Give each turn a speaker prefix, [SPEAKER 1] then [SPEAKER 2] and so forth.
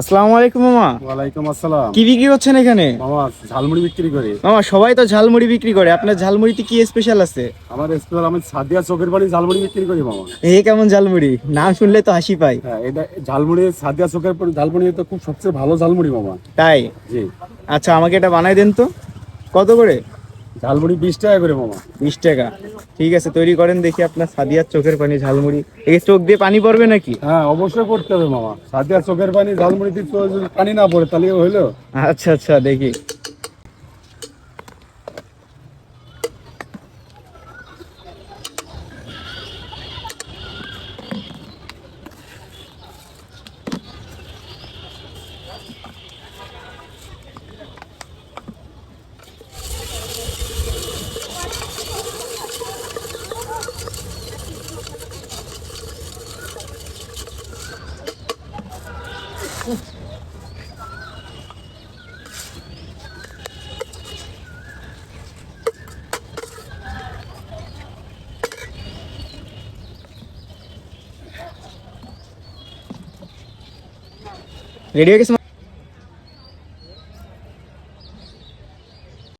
[SPEAKER 1] আসসালামু আলাইকুম মামা।
[SPEAKER 2] ওয়ালাইকুম আসসালাম।
[SPEAKER 1] কি বিক্রি করছেন এখানে?
[SPEAKER 2] মামা ঝালমুড়ি বিক্রি করি।
[SPEAKER 1] মামা সবাই তো ঝালমুড়ি বিক্রি করে, আপনার ঝালমুড়িতে কি স্পেশাল আছে?
[SPEAKER 2] আমার স্পেশাল, আমি সাদিয়া চোখের বাড়ি ঝালমুড়ি বিক্রি করি মামা।
[SPEAKER 1] কেমন ঝালমুড়ি? নাম শুনলে তো হাসি পায়।
[SPEAKER 2] হ্যাঁ, এটা ঝালমুড়ি, সাদিয়া চোখের ঝালমুড়ি তো খুব সবচেয়ে ভালো ঝালমুড়ি মামা।
[SPEAKER 1] তাই?
[SPEAKER 2] জি।
[SPEAKER 1] আচ্ছা, আমাকে এটা বানাই দেন তো। কত করে?
[SPEAKER 2] ঝালমুড়ি 20 টাকা করে মামা।
[SPEAKER 1] 20 টাকা। ঠিক আছে, তৈরি করেন দেখি আপনার সাদিয়ার চোখের পানি ঝালমুড়ি। এই চোখ দিয়ে পানি পড়বে নাকি?
[SPEAKER 2] হ্যাঁ, অবশ্যই করতে হবে মামা। সাদিয়া চোখের পানি ঝালমুড়িতে তো যদি পানি না পড়ে তাহলে হইলো।
[SPEAKER 1] আচ্ছা আচ্ছা, দেখি। রেডি হয়ে গেছে?